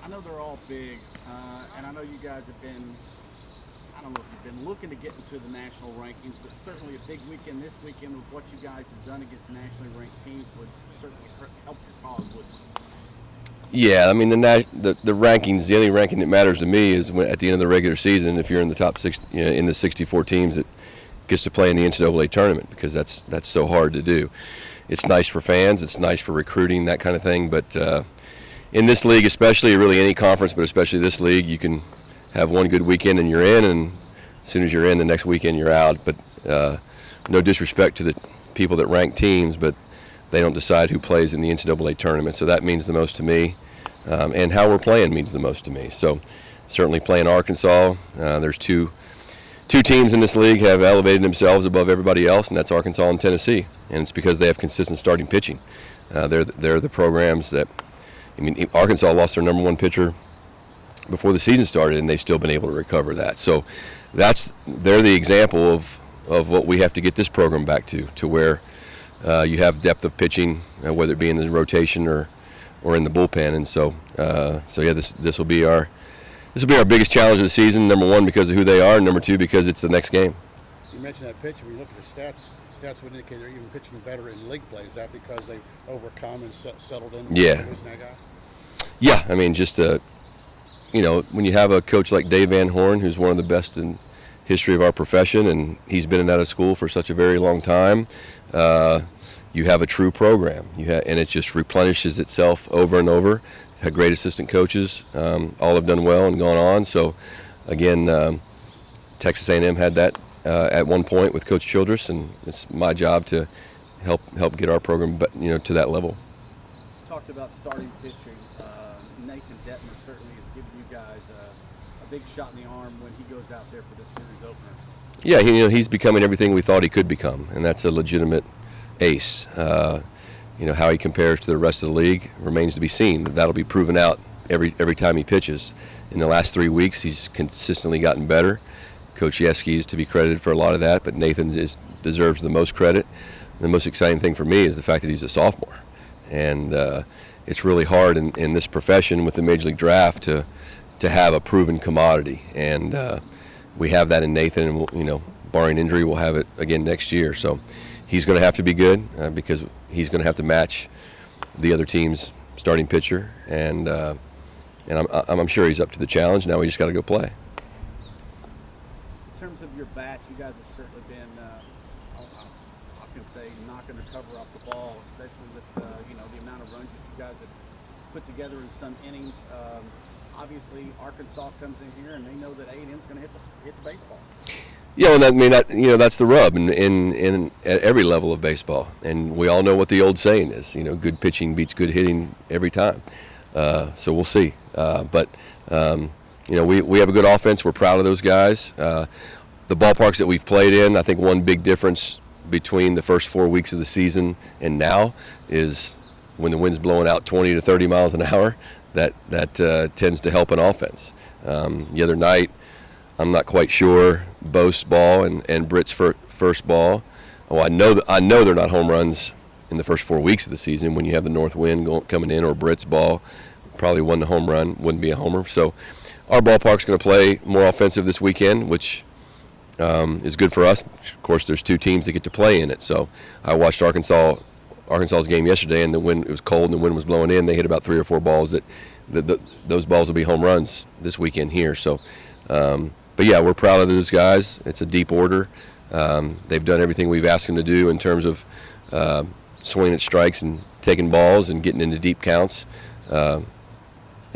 I know they're all big, and I know you guys have been, I don't know if you've been looking to get into the national rankings, but certainly a big weekend this weekend with what you guys have done against nationally ranked teams would certainly help your cause, wouldn't it? Yeah, I mean the rankings. The only ranking that matters to me is when, at the end of the regular season, if you're in the top six, in the 64 teams that gets to play in the NCAA tournament, because that's so hard to do. It's nice for fans. It's nice for recruiting, that kind of thing. But in this league, especially, really any conference, but especially this league, you can have one good weekend and you're in, and as soon as you're in, the next weekend you're out. But no disrespect to the people that rank teams, but they don't decide who plays in the NCAA tournament. So that means the most to me, and how we're playing means the most to me. So certainly playing Arkansas, there's two teams in this league have elevated themselves above everybody else, and that's Arkansas and Tennessee. And it's because they have consistent starting pitching. They're the programs that, I mean, Arkansas lost their number one pitcher before the season started, and they've still been able to recover that. So they're the example of what we have to get this program back to where you have depth of pitching, whether it be in the rotation or in the bullpen. And so yeah, this will be our biggest challenge of the season. Number one, because of who they are, and number two, because it's the next game. You mentioned that pitch. When you look at the stats would indicate they're even pitching better in league play. Is that because they've overcome and settled in? Yeah. Losing that guy? Yeah, I mean, just when you have a coach like Dave Van Horn, who's one of the best in history of our profession, and he's been in that school for such a very long time, you have a true program. And it just replenishes itself over and over. Had great assistant coaches, all have done well and gone on. So, again, Texas A&M had that at one point with Coach Childress, and it's my job to help get our program, to that level. Talked about starting pitching. Nathan Detmer certainly has given you guys a big shot in the arm when he goes out there for this series opener. Yeah, he's becoming everything we thought he could become, and that's a legitimate ace. How he compares to the rest of the league remains to be seen. That'll be proven out every time he pitches. In the last 3 weeks, he's consistently gotten better. Coach Yeski is to be credited for a lot of that, but Nathan deserves the most credit. The most exciting thing for me is the fact that he's a sophomore, and it's really hard in this profession with the Major League Draft to have a proven commodity, and we have that in Nathan, and barring injury, we'll have it again next year. So he's going to have to be good because he's going to have to match the other team's starting pitcher, and I'm sure he's up to the challenge. Now we just got to go play. In terms of your bat, you guys have certainly been, I can say, knocking the cover off the ball, especially with the amount of runs that you guys have put together in some innings. Obviously, Arkansas comes in here and they know that A&M's going to hit the baseball. Yeah, and that's the rub in at every level of baseball, and we all know what the old saying is. Good pitching beats good hitting every time. So we'll see. But we have a good offense. We're proud of those guys. The ballparks that we've played in, I think one big difference between the first 4 weeks of the season and now is when the wind's blowing out 20 to 30 miles an hour. That tends to help an offense. The other night, I'm not quite sure Bo's ball and Britt's first ball. Oh, I know they're not home runs in the first 4 weeks of the season when you have the north wind coming in, or Britt's ball probably wasn't a home run, wouldn't be a homer. So our ballpark's going to play more offensive this weekend, which is good for us. Of course, there's two teams that get to play in it. So I watched Arkansas's game yesterday, and it was cold and the wind was blowing in. They hit about 3 or 4 balls those balls will be home runs this weekend here. So. But yeah, we're proud of those guys. It's a deep order. They've done everything we've asked them to do in terms of swinging at strikes and taking balls and getting into deep counts. And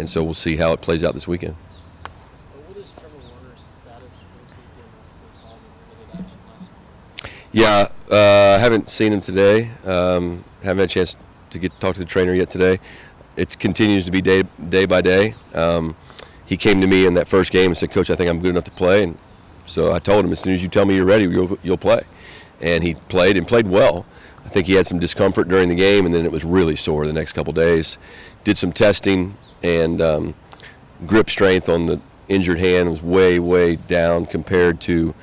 so we'll see how it plays out this weekend. What is Trevor Warner's status for this weekend? Obviously, saw him in limited action last week. Yeah, I haven't seen him today. Haven't had a chance to talk to the trainer yet today. It continues to be day by day. He came to me in that first game and said, "Coach, I think I'm good enough to play." And so I told him, as soon as you tell me you're ready, you'll play. And he played and played well. I think he had some discomfort during the game, and then it was really sore the next couple days. Did some testing, and grip strength on the injured hand was way, way down compared to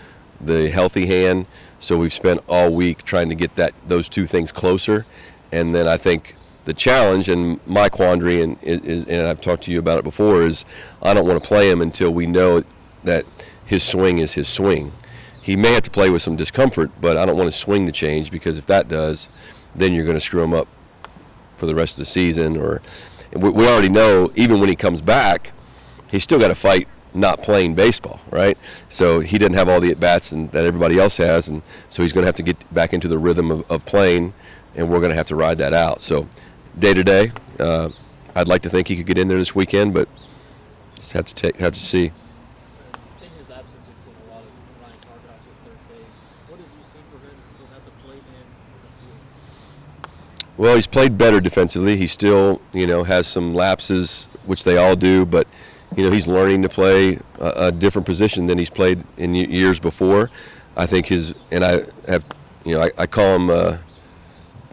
the healthy hand. So we've spent all week trying to get those two things closer. And then I think the challenge and my quandary, and I've talked to you about it before, is I don't want to play him until we know that his swing is his swing. He may have to play with some discomfort, but I don't want his swing to change, because if that does, then you're going to screw him up for the rest of the season. Or we already know, even when he comes back, he's still got to fight not playing baseball, right? So he didn't have all the at-bats that everybody else has, and so he's going to have to get back into the rhythm of playing, and we're going to have to ride that out. So day to day, I'd like to think he could get in there this weekend, but just have to see. In his absence, we've seen a lot of Ryan Targadox at third base. What have you seen for him both at the plate and in the field? Well, he's played better defensively. He still, has some lapses, which they all do, but he's learning to play a different position than he's played in years before. I think I call him,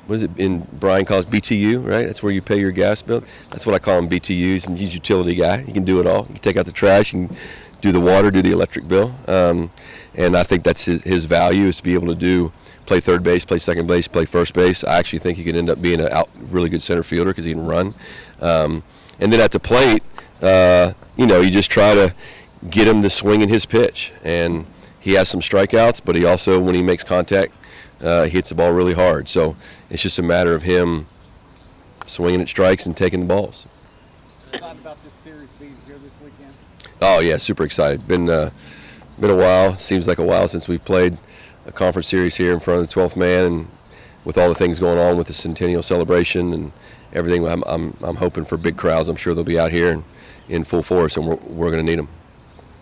what is it, Brian calls BTU, right? That's where you pay your gas bill. That's what I call him, BTUs, and he's a utility guy. He can do it all. He can take out the trash, he can do the water, do the electric bill. And I think that's his value, is to be able to play third base, play second base, play first base. I actually think he could end up being a really good center fielder, because he can run. And then at the plate, you just try to get him to swing in his pitch. And he has some strikeouts, but he also, when he makes contact, he hits the ball really hard. So it's just a matter of him swinging at strikes and taking the balls. Excited about this series being here this weekend? Oh yeah, super excited. Been a while. Seems like a while since we've played a conference series here in front of the 12th man, and with all the things going on with the centennial celebration and everything, I'm hoping for big crowds. I'm sure they'll be out here in full force, and we're going to need them.